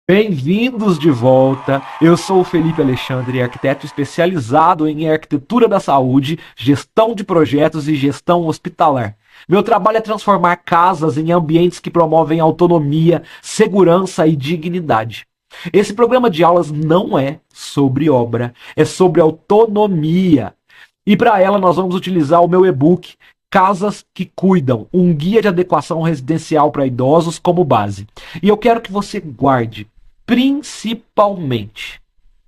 Bem-vindos de volta. Eu sou o Felipe Alexandre, arquiteto especializado em arquitetura da saúde, gestão de projetos e gestão hospitalar. Meu trabalho é transformar casas em ambientes que promovem autonomia, segurança e dignidade. Esse programa de aulas não é sobre obra, é sobre autonomia. E para ela nós vamos utilizar o meu e-book Casas que Cuidam, um guia de adequação residencial para idosos como base. E eu quero que você guarde principalmente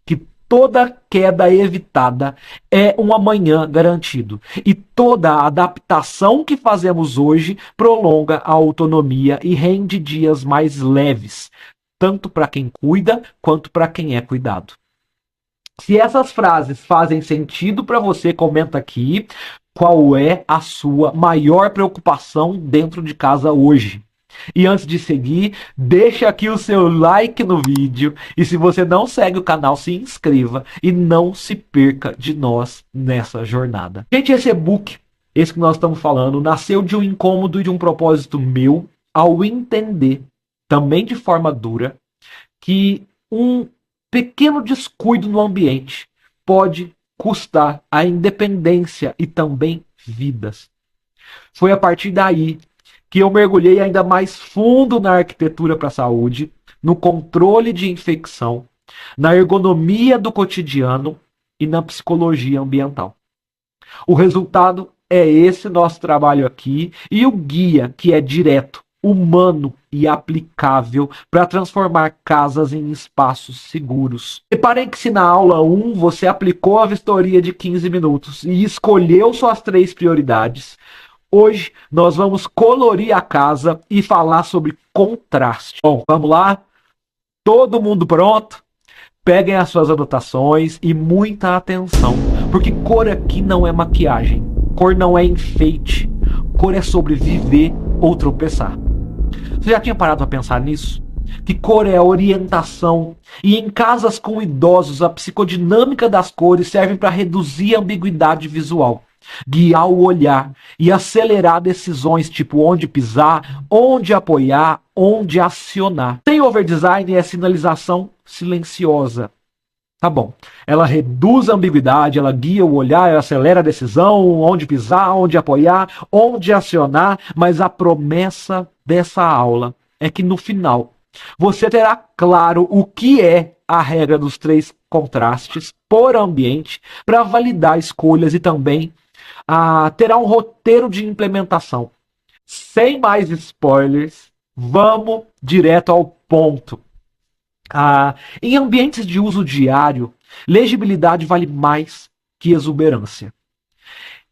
que toda queda evitada é um amanhã garantido. E toda adaptação que fazemos hoje prolonga a autonomia e rende dias mais leves, tanto para quem cuida quanto para quem é cuidado. Se essas frases fazem sentido para você, comenta aqui qual é a sua maior preocupação dentro de casa hoje. E antes de seguir, deixa aqui o seu like no vídeo. E se você não segue o canal, se inscreva e não se perca de nós nessa jornada. Gente, esse e-book, esse que nós estamos falando, nasceu de um incômodo e de um propósito meu ao entender, também de forma dura, que um pequeno descuido no ambiente pode custar a independência e também vidas. Foi a partir daí que eu mergulhei ainda mais fundo na arquitetura para a saúde, no controle de infecção, na ergonomia do cotidiano e na psicologia ambiental. O resultado é esse nosso trabalho aqui e o guia que é direto, humano e aplicável para transformar casas em espaços seguros. Reparem que se na aula 1 você aplicou a vistoria de 15 minutos e escolheu suas 3 prioridades, hoje nós vamos colorir a casa e falar sobre contraste. Bom, vamos lá? Todo mundo pronto? Peguem as suas anotações e muita atenção, porque cor aqui não é maquiagem, cor não é enfeite, cor é sobre viver ou tropeçar. Você já tinha parado para pensar nisso? Que cor é a orientação, e em casas com idosos a psicodinâmica das cores serve para reduzir a ambiguidade visual, guiar o olhar e acelerar decisões tipo onde pisar, onde apoiar, onde acionar. Sem overdesign é sinalização silenciosa. Tá bom. Ela reduz a ambiguidade, ela guia o olhar, ela acelera a decisão, onde pisar, onde apoiar, onde acionar, mas a promessa dessa aula é que no final você terá claro o que é a regra dos 3 contrastes por ambiente para validar escolhas e também terá um roteiro de implementação. Sem mais spoilers, vamos direto ao ponto. Em ambientes de uso diário, legibilidade vale mais que exuberância.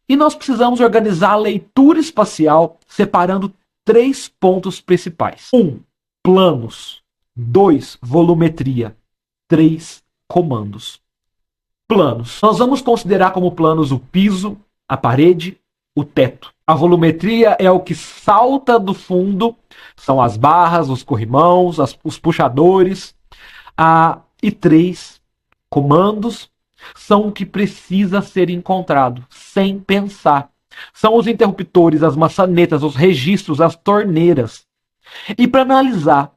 E nós precisamos organizar a leitura espacial separando 3 pontos principais. 1. Planos. 2. Volumetria. 3. Comandos. Planos. Nós vamos considerar como planos o piso, a parede, o teto. A volumetria é o que salta do fundo, são as barras, os corrimãos, os puxadores. E 3 comandos são o que precisa ser encontrado, sem pensar. São os interruptores, as maçanetas, os registros, as torneiras. E para analisar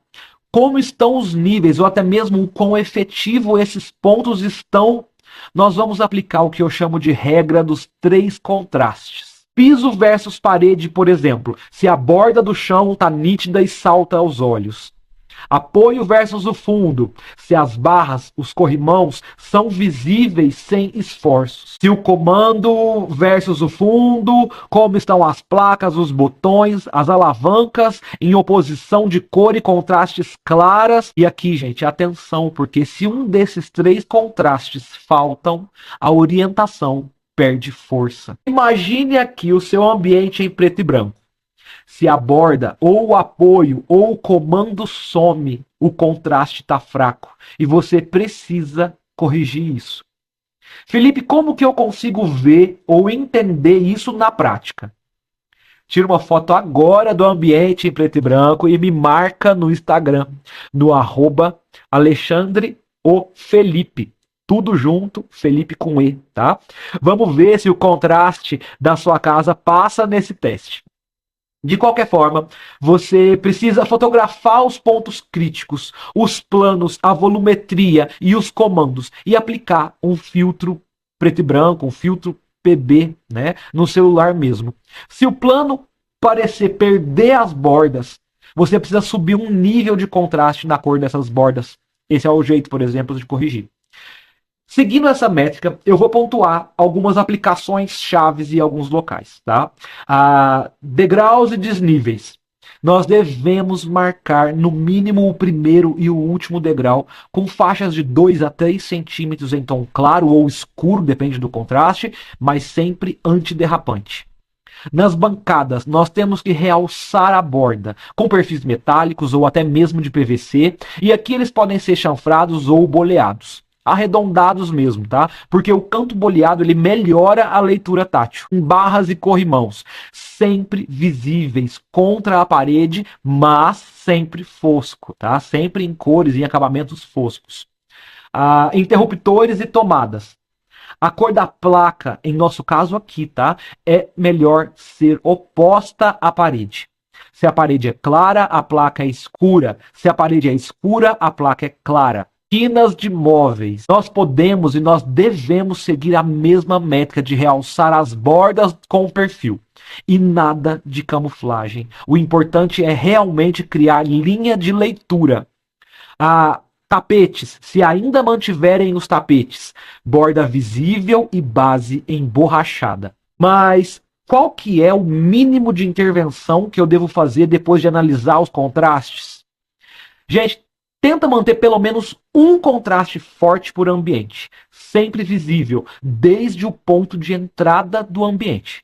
como estão os níveis, ou até mesmo o quão efetivo esses pontos estão, nós vamos aplicar o que eu chamo de regra dos 3 contrastes. Piso versus parede, por exemplo, se a borda do chão está nítida e salta aos olhos. Apoio versus o fundo, se as barras, os corrimãos, são visíveis sem esforços. Se o comando versus o fundo, como estão as placas, os botões, as alavancas, em oposição de cor e contrastes claras. E aqui, gente, atenção, porque se um desses 3 contrastes faltam, a orientação perde força. Imagine aqui o seu ambiente em preto e branco. Se a borda, ou o apoio, ou o comando some, o contraste está fraco. E você precisa corrigir isso. Felipe, como que eu consigo ver ou entender isso na prática? Tira uma foto agora do ambiente em preto e branco e me marca no Instagram, no @AlexandreOFelipe. Tudo junto, Felipe com E, tá? Vamos ver se o contraste da sua casa passa nesse teste. De qualquer forma, você precisa fotografar os pontos críticos, os planos, a volumetria e os comandos e aplicar um filtro preto e branco, um filtro PB, né, no celular mesmo. Se o plano parecer perder as bordas, você precisa subir um nível de contraste na cor dessas bordas. Esse é o jeito, por exemplo, de corrigir. Seguindo essa métrica, eu vou pontuar algumas aplicações chaves em alguns locais, tá? Degraus e desníveis. Nós devemos marcar no mínimo o primeiro e o último degrau com faixas de 2 a 3 centímetros em tom claro ou escuro, depende do contraste, mas sempre antiderrapante. Nas bancadas, nós temos que realçar a borda com perfis metálicos ou até mesmo de PVC, e aqui eles podem ser chanfrados ou boleados. Arredondados mesmo, tá? Porque o canto boleado ele melhora a leitura tátil. Em barras e corrimãos, sempre visíveis contra a parede, mas sempre fosco, tá? Sempre em cores e acabamentos foscos. Interruptores e tomadas. A cor da placa, em nosso caso aqui, tá? É melhor ser oposta à parede. Se a parede é clara, a placa é escura. Se a parede é escura, a placa é clara. Quinas de móveis. Nós podemos e nós devemos seguir a mesma métrica de realçar as bordas com o perfil. E nada de camuflagem. O importante é realmente criar linha de leitura. Tapetes, se ainda mantiverem os tapetes, borda visível e base emborrachada. Mas qual que é o mínimo de intervenção que eu devo fazer depois de analisar os contrastes? Gente, tenta manter pelo menos um contraste forte por ambiente, sempre visível, desde o ponto de entrada do ambiente.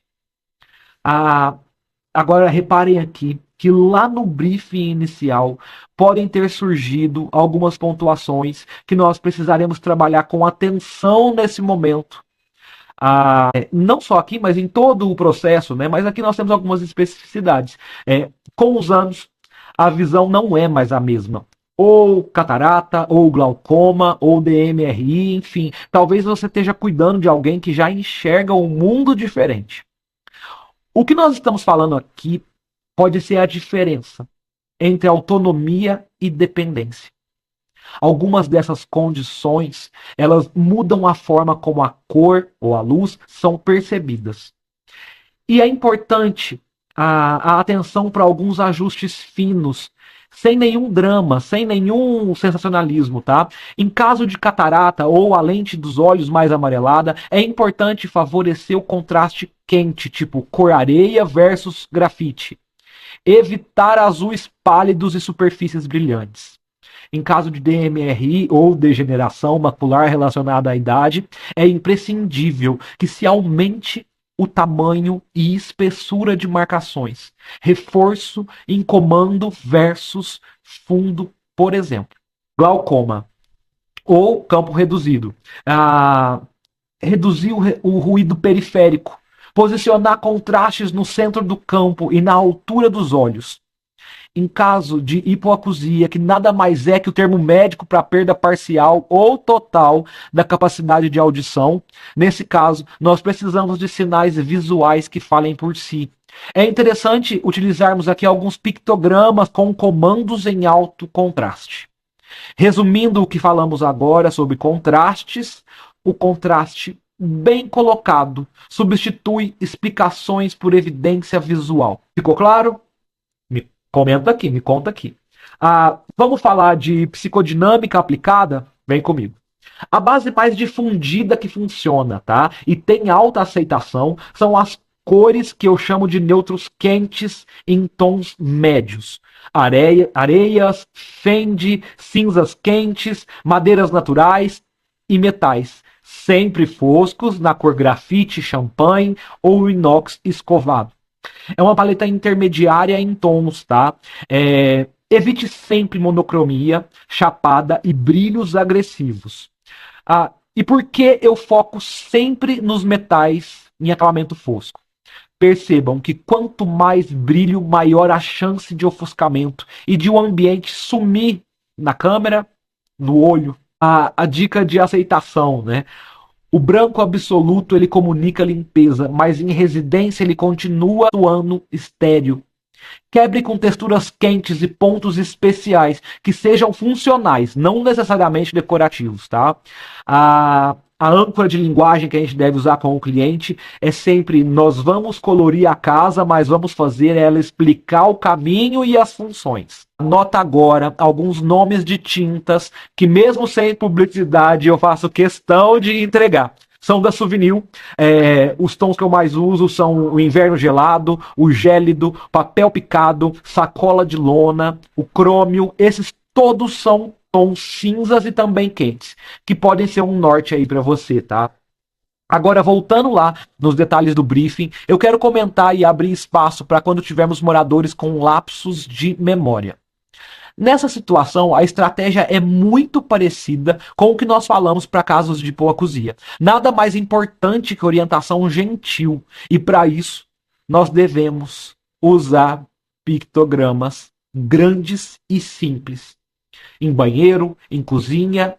Agora reparem aqui que lá no briefing inicial podem ter surgido algumas pontuações que nós precisaremos trabalhar com atenção nesse momento. Não só aqui, mas em todo o processo, né? Mas aqui nós temos algumas especificidades. Com os anos, a visão não é mais a mesma. Ou catarata, ou glaucoma, ou DMRI, enfim. Talvez você esteja cuidando de alguém que já enxerga um mundo diferente. O que nós estamos falando aqui pode ser a diferença entre autonomia e dependência. Algumas dessas condições, elas mudam a forma como a cor ou a luz são percebidas. E é importante a atenção para alguns ajustes finos, sem nenhum drama, sem nenhum sensacionalismo, tá? Em caso de catarata ou a lente dos olhos mais amarelada, é importante favorecer o contraste quente, tipo cor areia versus grafite. Evitar azuis pálidos e superfícies brilhantes. Em caso de DMRI ou degeneração macular relacionada à idade, é imprescindível que se aumente o tamanho e espessura de marcações. Reforço em comando versus fundo, por exemplo. Glaucoma ou campo reduzido. Reduzir o ruído periférico. Posicionar contrastes no centro do campo e na altura dos olhos. Em caso de hipoacusia, que nada mais é que o termo médico para perda parcial ou total da capacidade de audição, nesse caso, nós precisamos de sinais visuais que falem por si. É interessante utilizarmos aqui alguns pictogramas com comandos em alto contraste. Resumindo o que falamos agora sobre contrastes, o contraste bem colocado substitui explicações por evidência visual. Ficou claro? Comenta aqui, me conta aqui. Vamos falar de psicodinâmica aplicada? Vem comigo. A base mais difundida que funciona, tá? E tem alta aceitação são as cores que eu chamo de neutros quentes em tons médios. Areias, fende, cinzas quentes, madeiras naturais e metais. Sempre foscos, na cor grafite, champanhe ou inox escovado. É uma paleta intermediária em tons, tá? Evite sempre monocromia, chapada e brilhos agressivos. E por que eu foco sempre nos metais em acabamento fosco? Percebam que quanto mais brilho, maior a chance de ofuscamento e de um ambiente sumir na câmera, no olho. A dica de aceitação, né? O branco absoluto ele comunica limpeza, mas em residência ele continua atuando estéril. Quebre com texturas quentes e pontos especiais que sejam funcionais, não necessariamente decorativos, tá? A âncora de linguagem que a gente deve usar com o cliente é sempre: nós vamos colorir a casa, mas vamos fazer ela explicar o caminho e as funções. Anota agora alguns nomes de tintas que, mesmo sem publicidade, eu faço questão de entregar. São da Souvenir. Os tons que eu mais uso são o inverno gelado, o gélido, papel picado, sacola de lona, o crômio. Esses todos são tons cinzas e também quentes, que podem ser um norte aí para você, tá? Agora, voltando lá nos detalhes do briefing, eu quero comentar e abrir espaço para quando tivermos moradores com lapsos de memória. Nessa situação, a estratégia é muito parecida com o que nós falamos para casos de hipoacusia. Nada mais importante que orientação gentil. E para isso, nós devemos usar pictogramas grandes e simples. Em banheiro, em cozinha,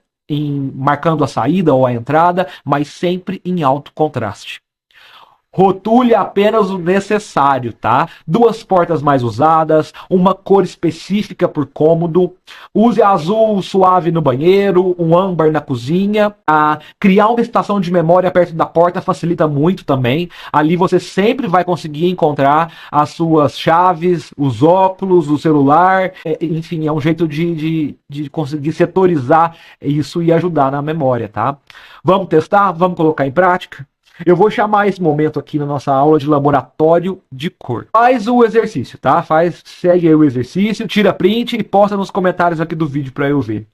marcando a saída ou a entrada, mas sempre em alto contraste. Rotule apenas o necessário, tá? 2 portas mais usadas, uma cor específica por cômodo. Use azul suave no banheiro, um âmbar na cozinha. Criar uma estação de memória perto da porta facilita muito também. Ali você sempre vai conseguir encontrar as suas chaves, os óculos, o celular. Enfim, é um jeito de conseguir setorizar isso e ajudar na memória, tá? Vamos testar? Vamos colocar em prática? Eu vou chamar esse momento aqui na nossa aula de laboratório de cor. Faz o exercício, tá? Segue aí o exercício, tira print e posta nos comentários aqui do vídeo para eu ver.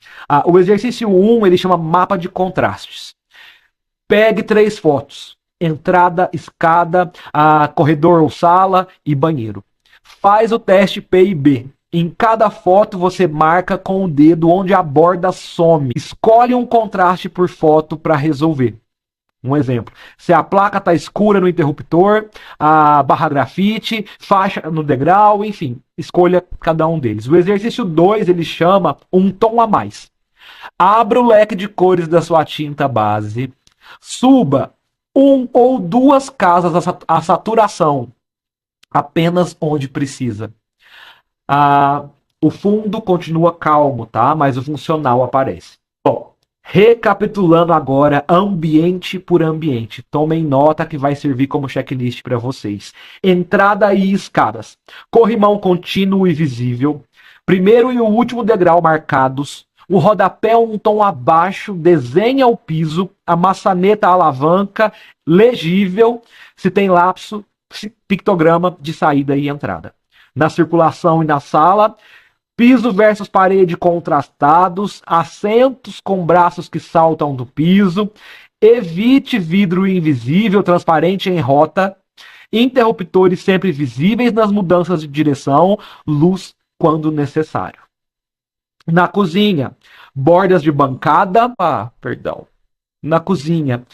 O exercício 1, ele chama mapa de contrastes. Pegue 3 fotos: entrada, escada, corredor ou sala e banheiro. Faz o teste P e B. Em cada foto você marca com o dedo onde a borda some. Escolhe um contraste por foto para resolver. Um exemplo: se a placa está escura no interruptor, a barra grafite, faixa no degrau, enfim, escolha cada um deles. O exercício 2, ele chama um tom a mais. Abra o leque de cores da sua tinta base, suba 1 ou 2 casas a saturação, apenas onde precisa. O fundo continua calmo, tá? Mas o funcional aparece. Bom, recapitulando agora, ambiente por ambiente. Tomem nota que vai servir como checklist para vocês. Entrada e escadas. Corrimão contínuo e visível. Primeiro e o último degrau marcados. O rodapé um tom abaixo, desenha o piso. A maçaneta, a alavanca, legível. Se tem lapso, pictograma de saída e entrada. Na circulação e na sala, piso versus parede contrastados, assentos com braços que saltam do piso, evite vidro invisível, transparente em rota, interruptores sempre visíveis nas mudanças de direção, luz quando necessário. Na cozinha, bordas de bancada, na cozinha,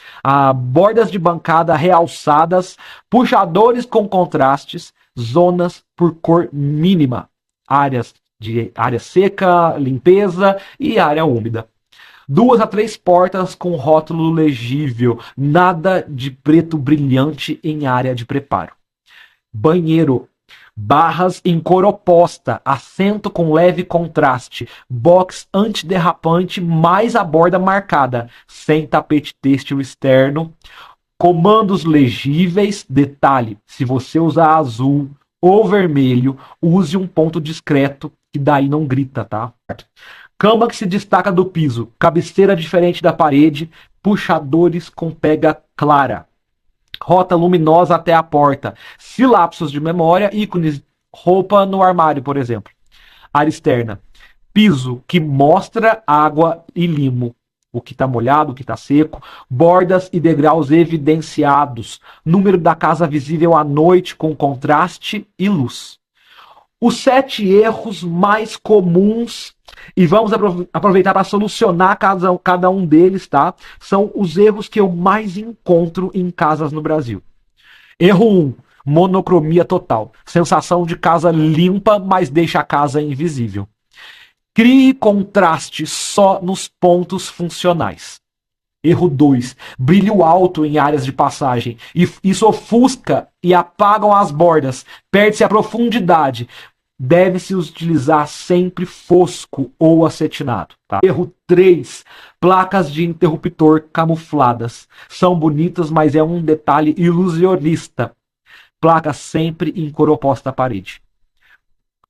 bordas de bancada realçadas, puxadores com contrastes, zonas por cor mínima, áreas de área seca, limpeza e área úmida. 2 a 3 portas com rótulo legível, nada de preto brilhante em área de preparo. Banheiro, barras em cor oposta, assento com leve contraste, box antiderrapante mais a borda marcada, sem tapete têxtil externo. Comandos legíveis, detalhe: se você usar azul ou vermelho, use um ponto discreto, que daí não grita, tá? Cama que se destaca do piso, cabeceira diferente da parede, puxadores com pega clara. Rota luminosa até a porta. Se lapsos de memória, ícones, roupa no armário, por exemplo. Área externa. Piso que mostra água e limo. O que está molhado, o que está seco. Bordas e degraus evidenciados. Número da casa visível à noite com contraste e luz. Os 7 erros mais comuns, e vamos aproveitar para solucionar cada um deles, tá? São os erros que eu mais encontro em casas no Brasil. Erro 1, monocromia total. Sensação de casa limpa, mas deixa a casa invisível. Crie contraste só nos pontos funcionais. Erro 2. Brilho alto em áreas de passagem. Isso ofusca e apagam as bordas. Perde-se a profundidade. Deve-se utilizar sempre fosco ou acetinado. Tá? Erro 3. Placas de interruptor camufladas. São bonitas, mas é um detalhe ilusionista. Placa sempre em cor oposta à parede.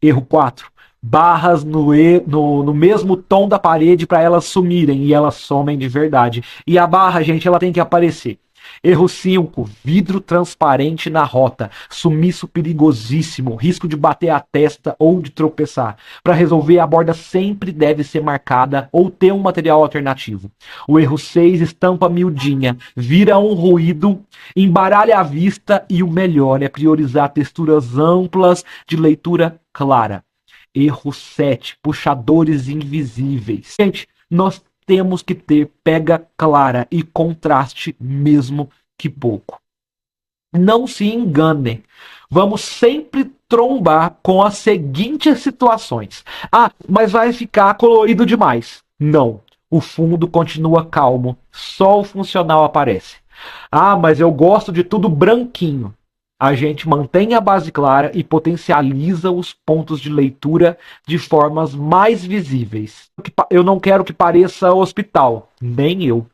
Erro 4. Barras no mesmo tom da parede para elas sumirem e elas somem de verdade. E a barra, gente, ela tem que aparecer. Erro 5. Vidro transparente na rota. Sumiço perigosíssimo. Risco de bater a testa ou de tropeçar. Para resolver, a borda sempre deve ser marcada ou ter um material alternativo. O erro 6. Estampa miudinha. Vira um ruído. Embaralha a vista. E o melhor é priorizar texturas amplas de leitura clara. Erro 7. Puxadores invisíveis. Gente, nós temos que ter pega clara e contraste, mesmo que pouco. Não se enganem. Vamos sempre trombar com as seguintes situações. Ah, mas vai ficar colorido demais. Não. O fundo continua calmo. Só o funcional aparece. Ah, mas eu gosto de tudo branquinho. A gente mantém a base clara e potencializa os pontos de leitura de formas mais visíveis. Eu não quero que pareça hospital, nem eu.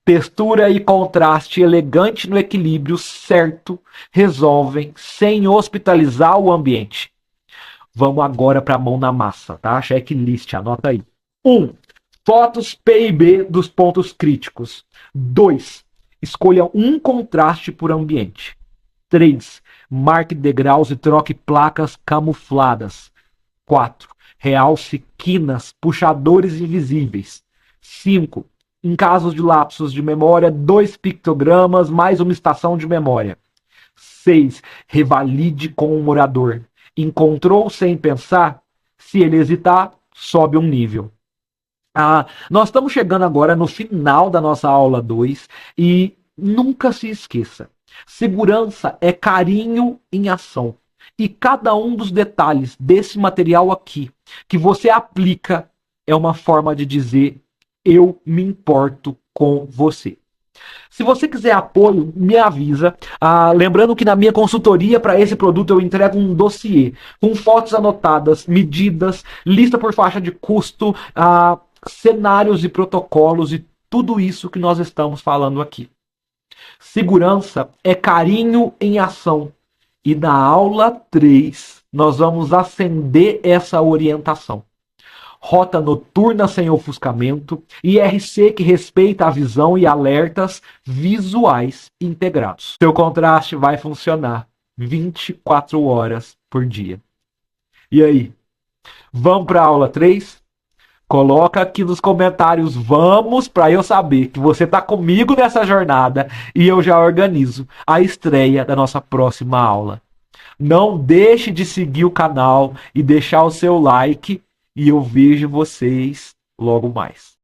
Textura e contraste elegante no equilíbrio certo resolvem sem hospitalizar o ambiente. Vamos agora para a mão na massa, tá? Checklist, anota aí. 1. Fotos P e B dos pontos críticos. 2. Escolha um contraste por ambiente. 3. Marque degraus e troque placas camufladas. 4. Realce quinas, puxadores invisíveis. 5. Em casos de lapsos de memória, 2 pictogramas mais uma estação de memória. 6. Revalide com o morador. Encontrou sem pensar? Se ele hesitar, sobe um nível. Nós estamos chegando agora no final da nossa aula 2 e nunca se esqueça. Segurança é carinho em ação. E cada um dos detalhes desse material aqui que você aplica é uma forma de dizer eu me importo com você. Se você quiser apoio, me avisa. Lembrando que na minha consultoria para esse produto eu entrego um dossiê com fotos anotadas, medidas, lista por faixa de custo, cenários e protocolos e tudo isso que nós estamos falando aqui. Segurança é carinho em ação. E na aula 3, nós vamos acender essa orientação. Rota noturna sem ofuscamento, IRC que respeita a visão e alertas visuais integrados. Seu contraste vai funcionar 24 horas por dia. E aí? Vamos para a aula 3? Coloca aqui nos comentários vamos para eu saber que você está comigo nessa jornada e eu já organizo a estreia da nossa próxima aula. Não deixe de seguir o canal e deixar o seu like e eu vejo vocês logo mais.